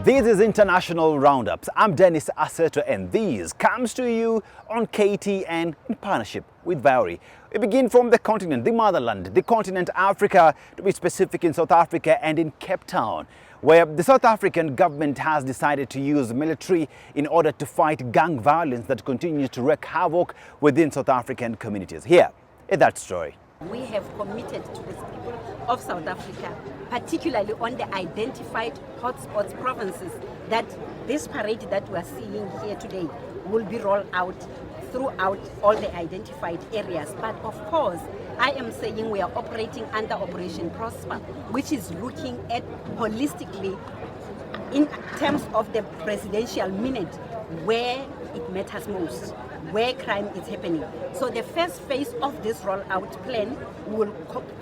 This is International Roundups. I'm Dennis Aseto, and these comes to you on KTN in partnership with Vauri. We begin from the continent, the motherland, the continent Africa, to be specific, in South Africa and in Cape Town, where the South African government has decided to use military in order to fight gang violence that continues to wreak havoc within South African communities. Here is that story. We have committed to the people of South Africa, particularly on the identified hotspots provinces, that this parade that we are seeing here today will be rolled out throughout all the identified areas. But of course, I am saying we are operating under Operation Prosper, which is looking at holistically in terms of the presidential minute where it matters most, where crime is happening. So the first phase of this rollout plan will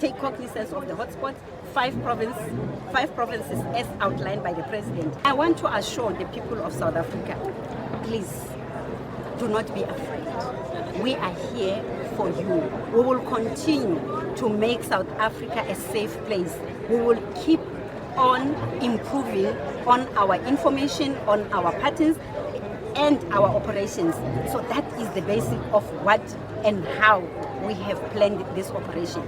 take cognizance of the hotspots, five provinces as outlined by the president. I want to assure the people of South Africa, please do not be afraid. We are here for you. We will continue to make South Africa a safe place. We will keep on improving on our information, on our patterns, and our operations. So that is the basic of what and how we have planned this operation.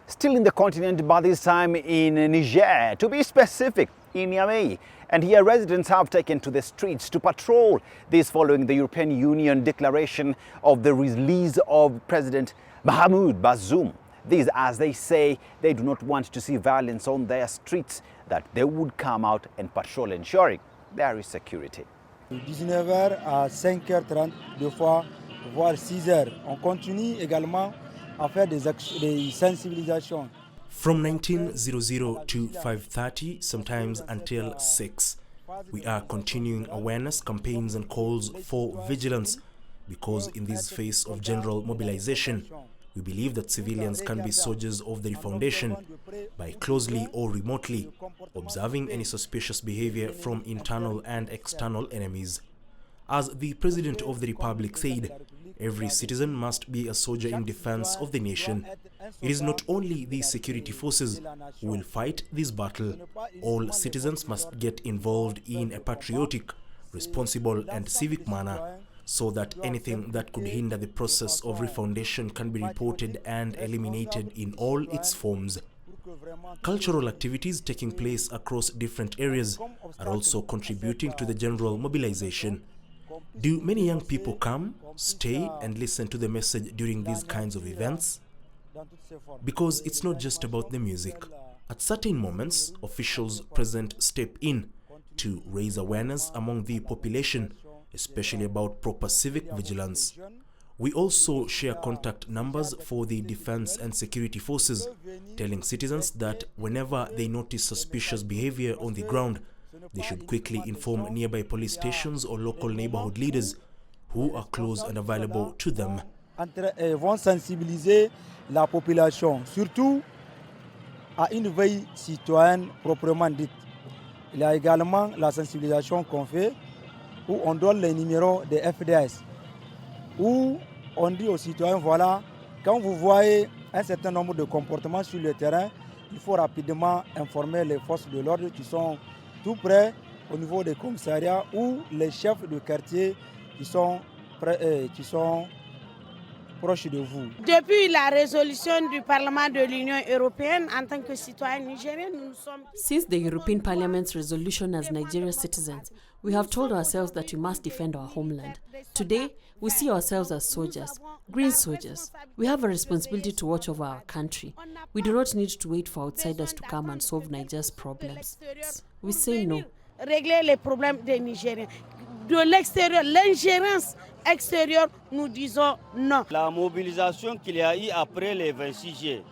Still in the continent, but this time in Niger, to be specific, in Niamey. And here residents have taken to the streets to patrol this following the European Union declaration of the release of President Mohamed Bazoum. These, as they say, they do not want to see violence on their streets, that they would come out and patrol, ensuring there is security. 19h à 5h30, deux fois, voire 6h. On continue également à faire des sensibilisations. From 19:00 to 5:30, sometimes until 6, we are continuing awareness campaigns and calls for vigilance, because in this phase of general mobilization, we believe that civilians can be soldiers of the foundation by closely or remotely observing any suspicious behavior from internal and external enemies. As the President of the Republic said, every citizen must be a soldier in defense of the nation. It is not only the security forces who will fight this battle. All citizens must get involved in a patriotic, responsible and civic manner, so that anything that could hinder the process of refoundation can be reported and eliminated in all its forms. Cultural activities taking place across different areas are also contributing to the general mobilization. Do many young people come, stay and listen to the message during these kinds of events? Because it's not just about the music. At certain moments, officials present step in to raise awareness among the population, especially about proper civic vigilance. We also share contact numbers for the defense and security forces, telling citizens that whenever they notice suspicious behavior on the ground, they should quickly inform nearby police stations or local neighborhood leaders who are close and available to them. Vont sensibiliser la population, surtout à une veille citoyenne proprement dite. Il y a également la sensibilisation qu'on fait, où on donne les numéros des FDS, où on dit aux citoyens, voilà, quand vous voyez un certain nombre de comportements sur le terrain, il faut rapidement informer les forces de l'ordre qui sont tout près au niveau des commissariats ou les chefs de quartier qui sont proches de vous. Depuis la résolution du Parlement de l'Union européenne, en tant que citoyens nigériens, nous sommes... Since the European Parliament's resolution as Nigeria's citizens, we have told ourselves that we must defend our homeland. Today, we see ourselves as soldiers, green soldiers. We have a responsibility to watch over our country. We do not need to wait for outsiders to come and solve Nigeria's problems. We say no. Régler les problèmes des Nigériens. De l'extérieur, l'ingérence extérieure, nous disons non. La mobilisation qu'il y a eu après le 26 juillet.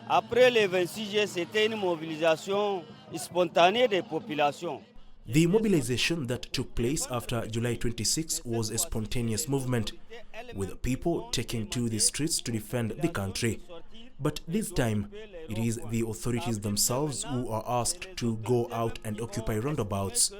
Après le 26 juillet, c'était une mobilisation spontanée des populations. The mobilization that took place after July 26 was a spontaneous movement, with people taking to the streets to defend the country. But this time, it is the authorities themselves who are asked to go out and occupy roundabouts.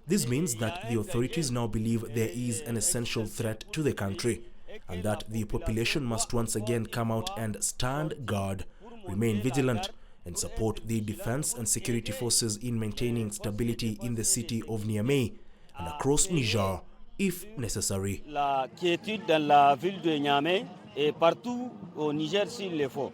This means that the authorities now believe there is an essential threat to the country. and that the population must once again come out and stand guard, remain vigilant, and support the defense and security forces in maintaining stability in the city of Niamey and across Niger, if necessary. La quiétude dans la ville de Niamey et partout au Niger s'il le faut.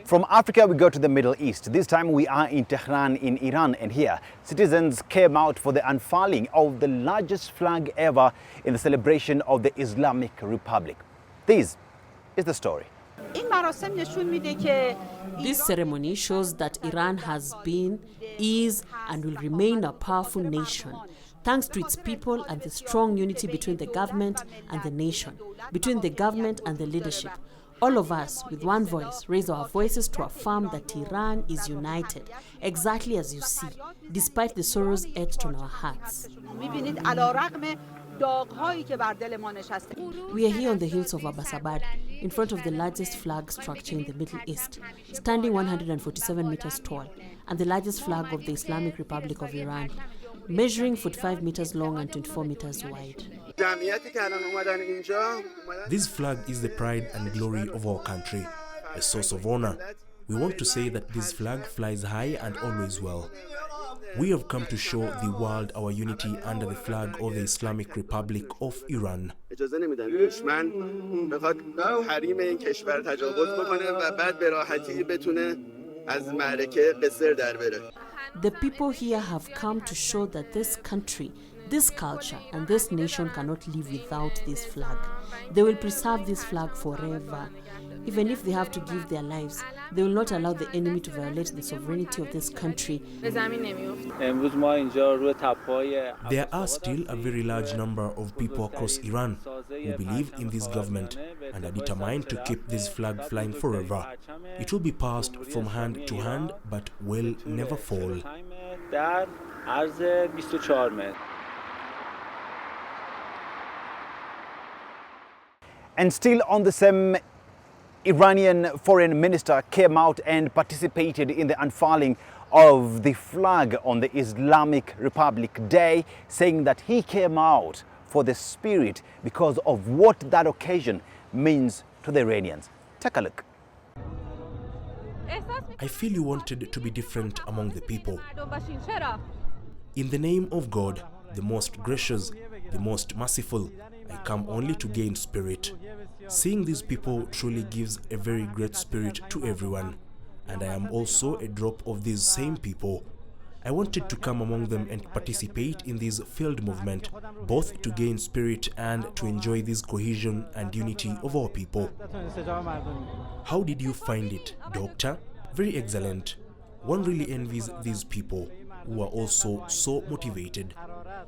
From Africa, we go to the Middle East. This time we are in Tehran in Iran, and here citizens came out for the unfurling of the largest flag ever in the celebration of the Islamic Republic. This is the story. This ceremony shows that Iran has been, is, and will remain a powerful nation, thanks to its people and the strong unity between the government and the nation, between the government and the leadership. All of us, with one voice, raise our voices to affirm that Iran is united, exactly as you see, despite the sorrows etched on our hearts. We are here on the hills of Abbasabad, in front of the largest flag structure in the Middle East, standing 147 meters tall, and the largest flag of the Islamic Republic of Iran, measuring 45 meters long and 24 meters wide. This flag is the pride and glory of our country, a source of honor. We want to say that this flag flies high and always well. We have come to show the world our unity under the flag of the Islamic Republic of Iran. The people here have come to show that this country, this culture, and this nation cannot live without this flag. They will preserve this flag forever. Even if they have to give their lives, they will not allow the enemy to violate the sovereignty of this country. There are still a very large number of people across Iran who believe in this government and are determined to keep this flag flying forever. It will be passed from hand to hand, but will never fall. And still on the same, Iranian foreign minister came out and participated in the unfurling of the flag on the Islamic Republic Day, saying that he came out for the spirit because of what that occasion means to the Iranians. Take a look. I feel you wanted to be different among the people. In the name of God, the most gracious, the most merciful, I come only to gain spirit. Seeing these people truly gives a very great spirit to everyone, and I am also a drop of these same people. I wanted to come among them and participate in this field movement, both to gain spirit and to enjoy this cohesion and unity of our people. How did you find it, Doctor? Very excellent. One really envies these people, who are also so motivated,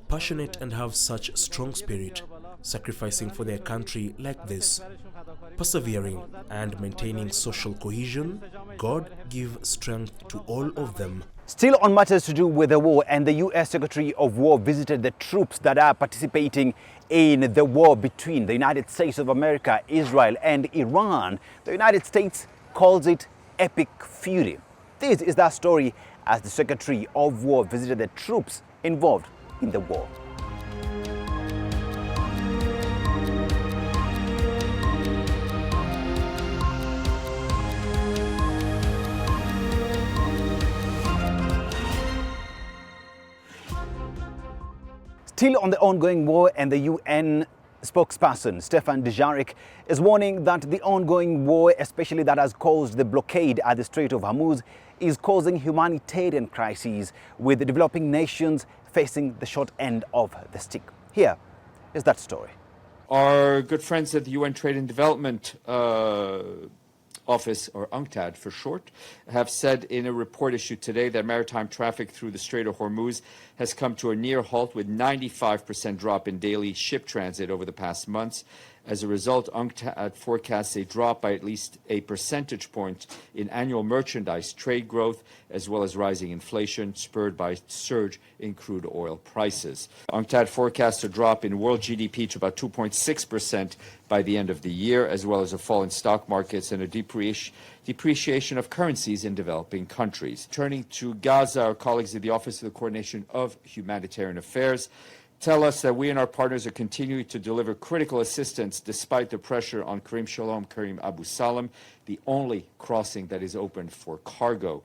passionate, and have such strong spirit, sacrificing for their country like this, persevering and maintaining social cohesion. God give strength to all of them. Still on matters to do with the war, and the U.S. Secretary of War visited the troops that are participating in the war between the United States of America, Israel, and Iran. The United States calls it epic fury. This is that story as the Secretary of War visited the troops involved in the war. Still on the ongoing war, and the UN spokesperson Stefan Dujarric is warning that the ongoing war, especially that has caused the blockade at the Strait of Hormuz, is causing humanitarian crises, with the developing nations facing the short end of the stick. Here is that story. Our good friends at the UN Trade and Development Office, or UNCTAD for short, have said in a report issued today that maritime traffic through the Strait of Hormuz has come to a near halt, with 95% drop in daily ship transit over the past months, As a result, UNCTAD forecasts a drop by at least a percentage point in annual merchandise trade growth, as well as rising inflation spurred by surge in crude oil prices. UNCTAD forecasts a drop in world GDP to about 2.6% by the end of the year, as well as a fall in stock markets and a depreciation of currencies in developing countries. Turning to Gaza, our colleagues at the Office of the Coordination of Humanitarian Affairs tell us that we and our partners are continuing to deliver critical assistance despite the pressure on Karim Shalom Karim Abu Salam, the only crossing that is open for cargo.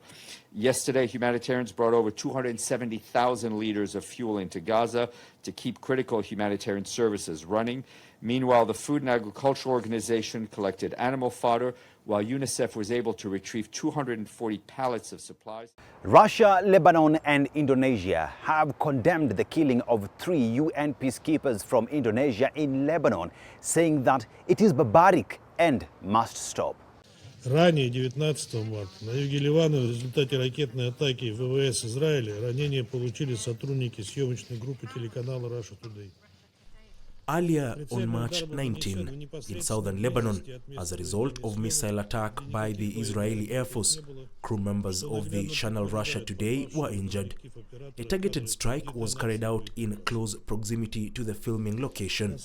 Yesterday, humanitarians brought over 270,000 liters of fuel into Gaza to keep critical humanitarian services running. Meanwhile, the Food and Agricultural Organization collected animal fodder, while UNICEF was able to retrieve 240 pallets of supplies. Russia, Lebanon and Indonesia have condemned the killing of 3 UN peacekeepers from Indonesia in Lebanon, saying that it is barbaric and must stop. Ранее, 19 марта, на юге Ливана в результате ракетной атаки ВВС Израиля ранения получили сотрудники съемочной группы телеканала Russia Today. Earlier on March 19, in southern Lebanon, as a result of missile attack by the Israeli Air Force, crew members of the channel Russia Today were injured. A targeted strike was carried out in close proximity to the filming location,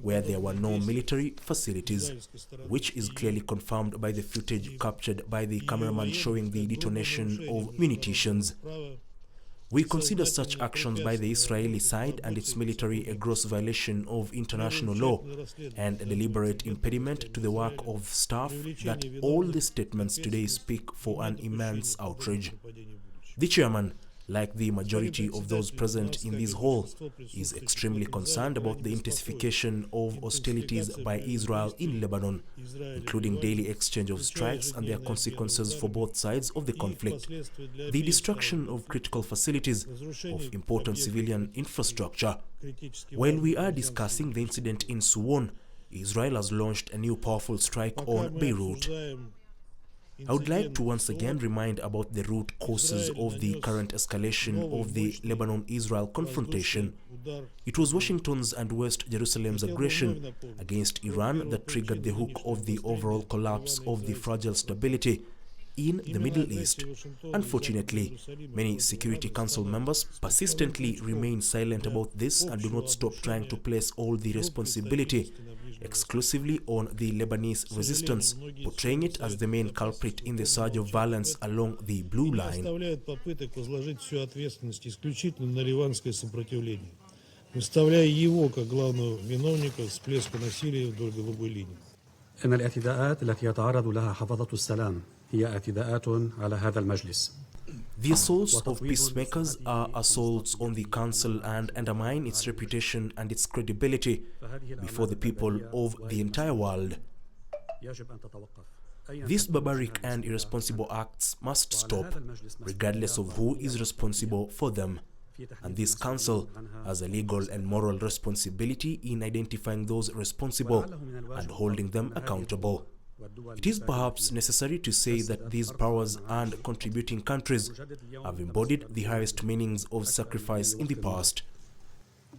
where there were no military facilities, which is clearly confirmed by the footage captured by the cameraman showing the detonation of munitions. We consider such actions by the Israeli side and its military a gross violation of international law and a deliberate impediment to the work of staff that all the statements today speak for an immense outrage. The chairman, like the majority of those present in this hall, is extremely concerned about the intensification of hostilities by Israel in Lebanon, including daily exchange of strikes and their consequences for both sides of the conflict, the destruction of critical facilities, of important civilian infrastructure. While we are discussing the incident in Suwon, Israel has launched a new powerful strike on Beirut. I would like to once again remind about the root causes of the current escalation of the Lebanon-Israel confrontation. It was Washington's and West Jerusalem's aggression against Iran that triggered the hook of the overall collapse of the fragile stability in the Middle East. Unfortunately, many Security Council members persistently remain silent about this and do not stop trying to place all the responsibility exclusively on the Lebanese resistance, portraying it as the main culprit in the surge of violence along the blue line. Выставляя его как главного виновника всплеска насилия вдоль голубой линии. إن الاعتداءات التي يتعرض لها حفظة السلام هي اعتداءات على هذا المجلس. The assaults of peacemakers are assaults on the council and undermine its reputation and its credibility before the people of the entire world. These barbaric and irresponsible acts must stop, regardless of who is responsible for them. And this council has a legal and moral responsibility in identifying those responsible and holding them accountable. It is perhaps necessary to say that these powers and contributing countries have embodied the highest meanings of sacrifice in the past.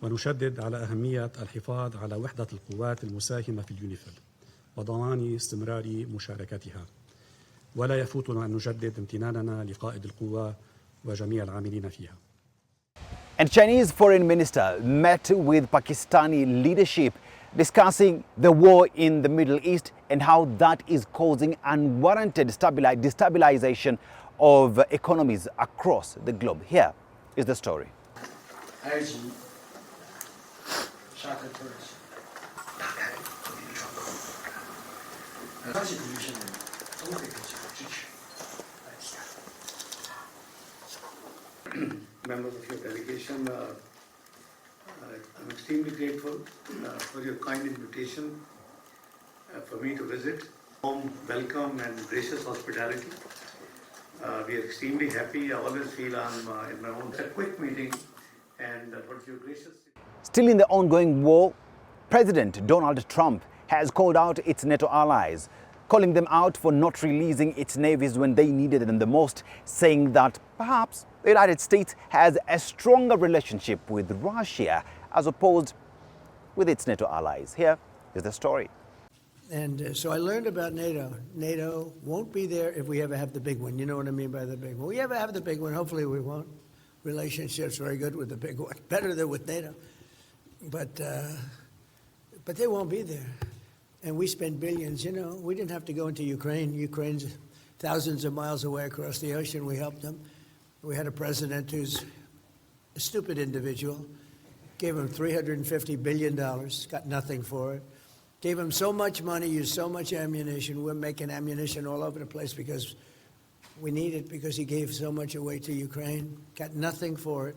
ونشدد على أهمية الحفاظ على وحدة القوات المساهمة في اليونيفيل وضمان استمرار مشاركتها. ولا يفوتنا أن نجدد امتناننا لقائد القوى وجميع العاملين فيها. And Chinese Foreign Minister met with Pakistani leadership discussing the war in the Middle East and how that is causing unwarranted destabilization of economies across the globe. Here is the story. Members of your delegation, I'm extremely grateful for your kind invitation for me to visit. Warm welcome and gracious hospitality. We are extremely happy. I always feel I'm in my own. A quick meeting, and what your gracious. Still in the ongoing war, President Donald Trump has called out its NATO allies, calling them out for not releasing its navies when they needed them the most, saying that perhaps the United States has a stronger relationship with Russia as opposed with its NATO allies. Here is the story. And so I learned about NATO. NATO won't be there if we ever have the big one. You know what I mean by the big one. We ever have the big one, hopefully we won't. Relationships very good with the big one, better than with NATO. But they won't be there. And we spend billions, you know. We didn't have to go into Ukraine. Ukraine's thousands of miles away across the ocean. We helped them. We had a president who's a stupid individual. Gave him $350 billion, got nothing for it. Gave him so much money, used so much ammunition. We're making ammunition all over the place because we need it, because he gave so much away to Ukraine, got nothing for it.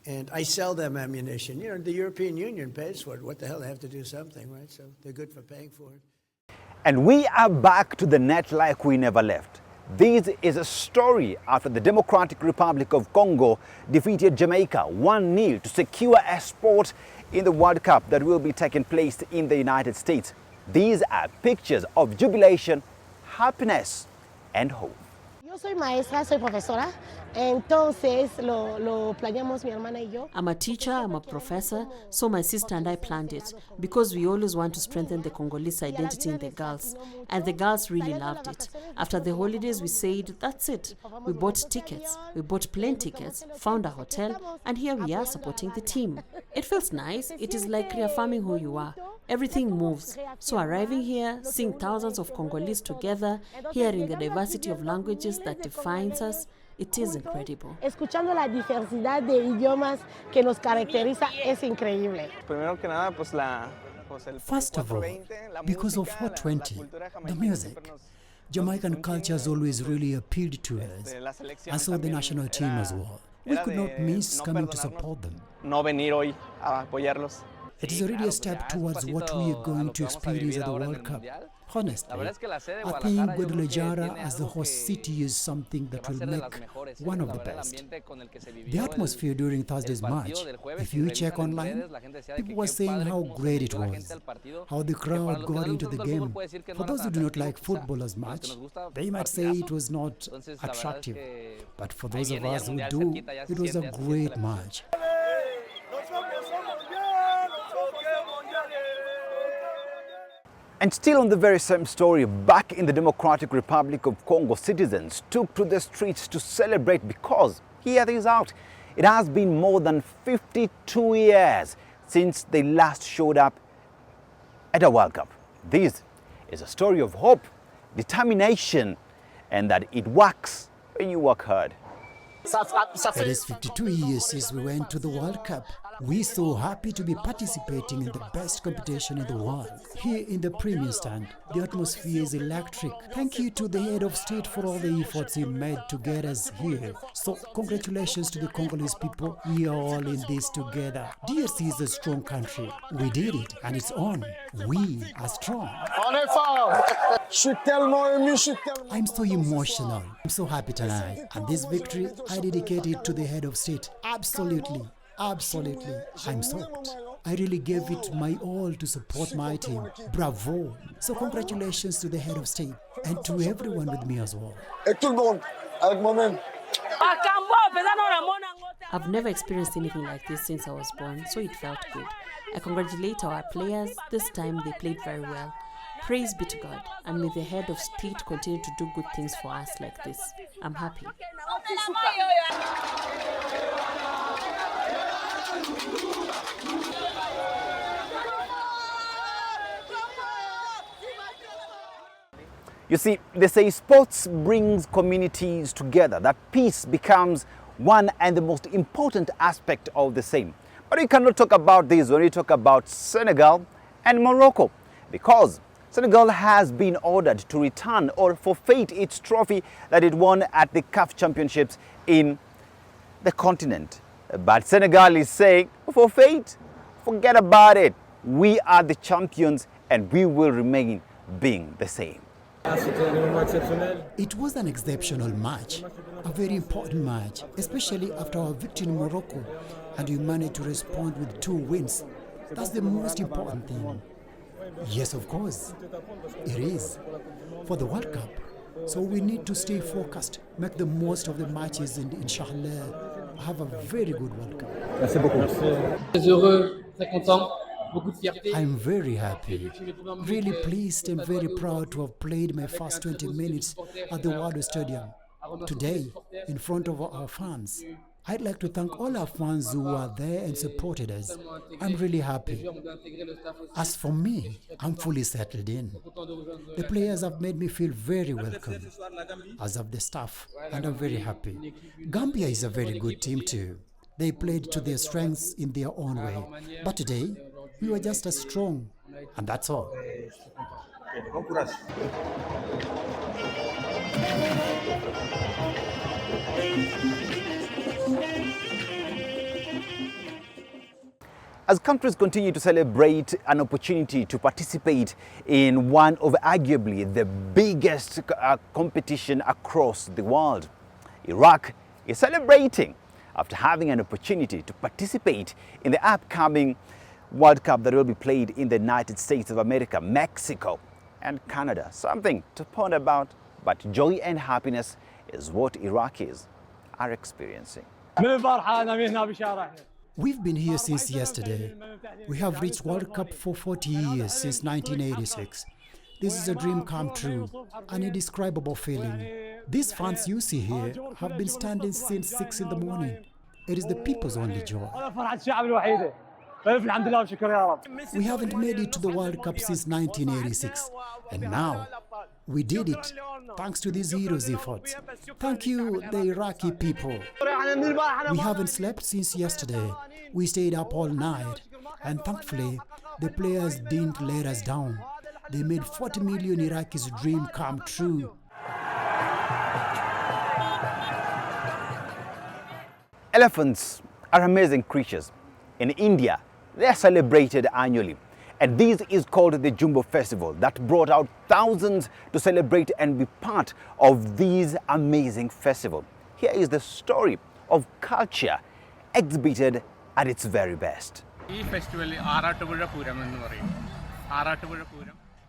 And I sell them ammunition. You know, the European Union pays for it. What the hell, they have to do something, right? So they're good for paying for it. And we are back to the net like we never left. This is a story after the Democratic Republic of Congo defeated Jamaica 1-0 to secure a spot in the World Cup that will be taking place in the United States. These are pictures of jubilation, happiness, and hope. Yo soy maestra, soy profesora, entonces lo planeamos mi hermana y yo. I'm a teacher, I'm a professor, so my sister and I planned it because we always want to strengthen the Congolese identity in the girls, and the girls really loved it. After the holidays, we said, that's it. We bought tickets, we bought plane tickets, found a hotel, and here we are supporting the team. It feels nice. It is like reaffirming who you are. Everything moves. So arriving here, seeing thousands of Congolese together, hearing the diversity of languages that defines us, it is incredible. Escuchando la diversidad de idiomas que nos caracteriza es increíble. First of all, because of 420, the music. Jamaican culture has always really appealed to us, and so the national team as well. We could not miss coming to support them. It is already a step towards what we are going to experience at the World Cup. Honestly, I think Guadalajara as the host city is something that will make one of the best. The atmosphere during Thursday's match, if you check online, people were saying how great it was, how the crowd got into the game. For those who do not like football as much, they might say it was not attractive. But for those of us who do, it was a great match. And still on the very same story, back in the Democratic Republic of Congo, citizens took to the streets to celebrate because, hear this out, it has been more than 52 years since they last showed up at a World Cup. This is a story of hope, determination, and that it works when you work hard. It is 52 years since we went to the World Cup. We're so happy to be participating in the best competition in the world. Here in the Premier Stand, the atmosphere is electric. Thank you to the head of state for all the efforts he made to get us here. So congratulations to the Congolese people. We are all in this together. DRC is a strong country. We did it and it's on. We are strong. I'm so emotional. I'm so happy tonight. And this victory, I dedicate it to the head of state. Absolutely. Absolutely. I'm soaked. I really gave it my all to support my team. Bravo. So congratulations to the head of state and to everyone with me as well. I've never experienced anything like this since I was born, so it felt good. I congratulate our players. This time they played very well. Praise be to God, and may the head of state continue to do good things for us like this. I'm happy. You see, they say sports brings communities together, that peace becomes one and the most important aspect of the same. But you cannot talk about this when you talk about Senegal and Morocco, because Senegal has been ordered to return or forfeit its trophy that it won at the CAF Championships in the continent. But Senegal is saying, forfeit, forget about it. We are the champions and we will remain being the same. It was an exceptional match, a very important match, especially after our victory in Morocco, and we managed to respond with 2 wins. That's the most important thing. Yes, of course, it is, for the World Cup. So we need to stay focused, make the most of the matches, and inshallah, have a very good World Cup. Merci beaucoup. Très heureux, très content I'm very happy, really pleased and very proud to have played my first 20 minutes at the Wado Stadium today in front of our fans. I'd like to thank all our fans who were there and supported us. I'm really happy. As for me, I'm fully settled in. The players have made me feel very welcome, as have the staff, and I'm very happy. Gambia is a very good team too. They played to their strengths in their own way. But today, we were just as strong, and that's all. As countries continue to celebrate an opportunity to participate in one of arguably the biggest competition across the world, Iraq is celebrating after having an opportunity to participate in the upcoming World Cup that will be played in the United States of America, Mexico, and Canada. Something to ponder about, but joy and happiness is what Iraqis are experiencing. We've been here since yesterday. We have reached World Cup for 40 years, since 1986. This is a dream come true, an indescribable feeling. These fans you see here have been standing since 6 in the morning. It is the people's only joy. We haven't made it to the World Cup since 1986, and now we did it thanks to these heroes' efforts. Thank you, the Iraqi people. We haven't slept since yesterday. We stayed up all night, and thankfully, the players didn't let us down. They made 40 million Iraqis' dream come true. Elephants are amazing creatures. In India, they are celebrated annually. And this is called the Jumbo Festival that brought out thousands to celebrate and be part of this amazing festival. Here is the story of culture exhibited at its very best.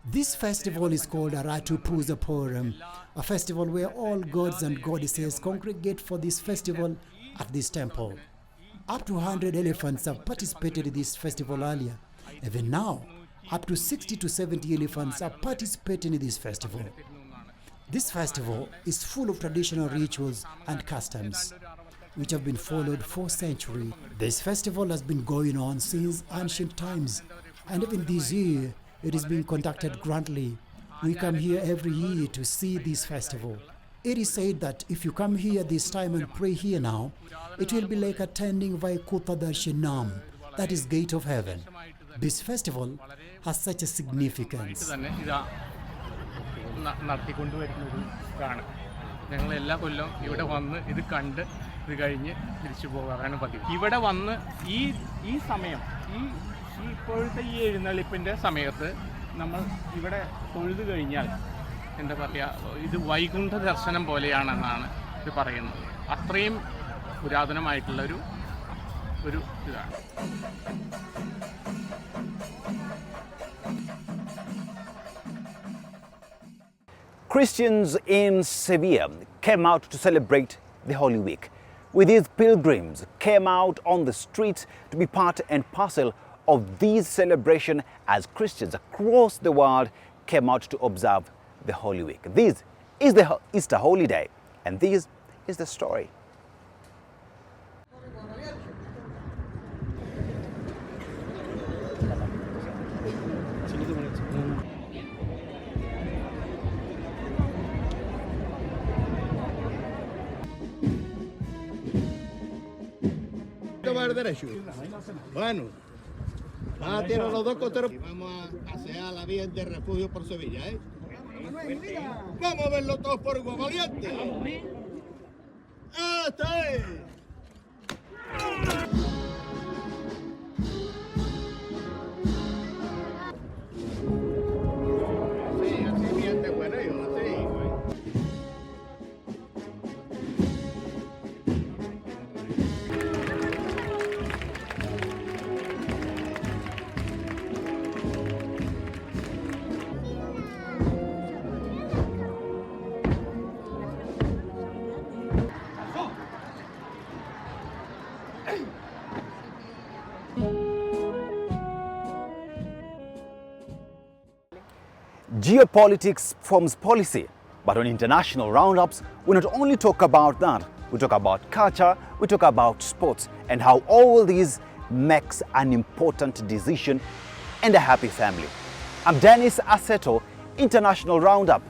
This festival is called Aratupuza Puram, a festival where all gods and goddesses congregate for this festival at this temple. Up to 100 elephants have participated in this festival earlier. Even now, up to 60 to 70 elephants are participating in this festival. This festival is full of traditional rituals and customs, which have been followed for centuries. This festival has been going on since ancient times, and even this year, it is being conducted grandly. We come here every year to see this festival. It is said that if you come here this time and pray here now, it will be like attending Vaikuntha Darshanam, that is Gate of Heaven. This festival has such a significance. ഞങ്ങളെല്ലാ കൊല്ലം ഇവിടെ വന്ന് ഇത് കണ്ട് ഇത് കഴിഞ്ഞ് തിരിച്ചു പോകാറാണ് പതിവ്. ഇവിടെ വന്ന് ഈ സമയം ഇപ്പോഴത്തെ ഈ എഴുന്നള്ളിപ്പിൻ്റെ സമയത്ത് നമ്മൾ ഇവിടെ തൊഴുതു കഴിഞ്ഞാൽ എന്താ പറയുക, ഇത് വൈകുണ്ഠ ദർശനം പോലെയാണെന്നാണ് ഇത് പറയുന്നത്. അത്രയും പുരാതനമായിട്ടുള്ള ഒരു ഇതാണ്. Christians in Sevilla came out to celebrate the Holy Week. With these pilgrims came out on the streets to be part and parcel of this celebration as Christians across the world came out to observe the Holy Week. This is the Easter holiday, and this is the story. Bueno, nada, tienen los dos costeros. Vamos a pasear la vía de refugio por Sevilla, ¿eh? Vamos a verlo todos por igual, valiente. ¡Hasta ahí! Así bien de bueno, así, güey. Geopolitics forms policy, but on international roundups, we not only talk about that, we talk about culture, we talk about sports, and how all these makes an important decision and a happy family. I'm Dennis Aseto, International Roundup,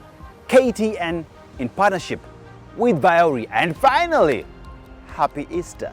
KTN in partnership with Viori. And finally, Happy Easter.